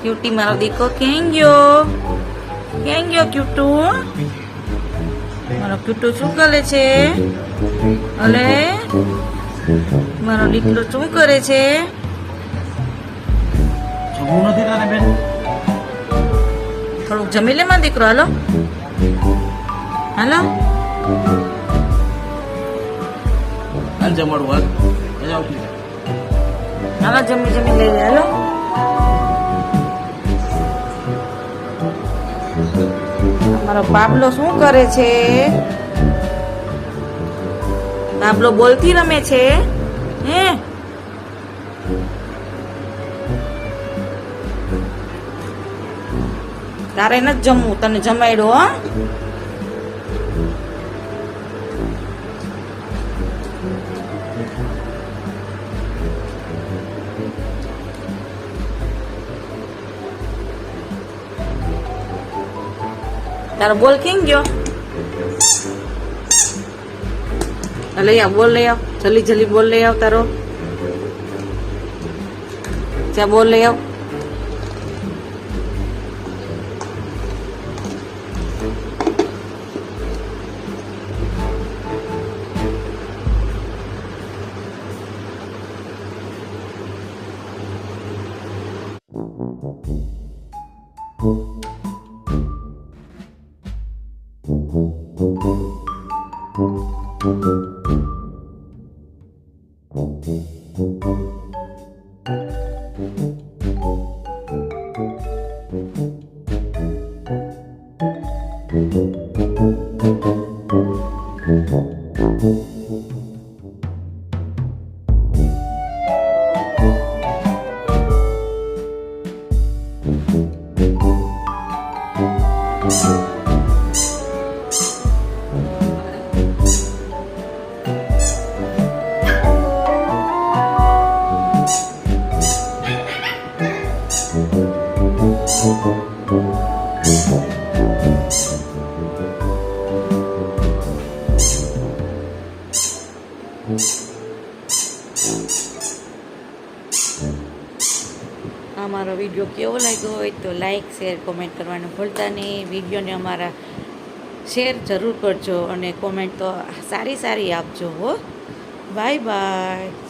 Cutie મારો દીકો ક્યાં ગયો ક્યુટુ? મારો ક્યુટુ શું કરે છે? અલે મારો દીકરો શું કરે છે? જમવું નથી તારે બેન? થોડુંક જમી લે મારો દીકરો. હાલો હાલો હાલ જમાડું હાલ જાવ. હાલો જમી લઈ લે. હાલો મારો પાબલો શું કરે છે? પાબલો બોલથી રમે છે હે? તારે નથી જમવું, તને જમાડ્યો હો. તારો બોલ કેમ ગયો? લઈ આવ, બોલ લઈ આવ, જલ્દી બોલ લઈ આવ તારો. ચા બોલ લઈ આવ. અમારો વિડીયો કેવો લાગ્યો હોય તો લાઈક શેર કોમેન્ટ કરવાનું ભૂલતા નહીં. વિડીયોને અમારા શેર જરૂર કરજો અને કોમેન્ટ તો સારી આપજો હો. Bye bye.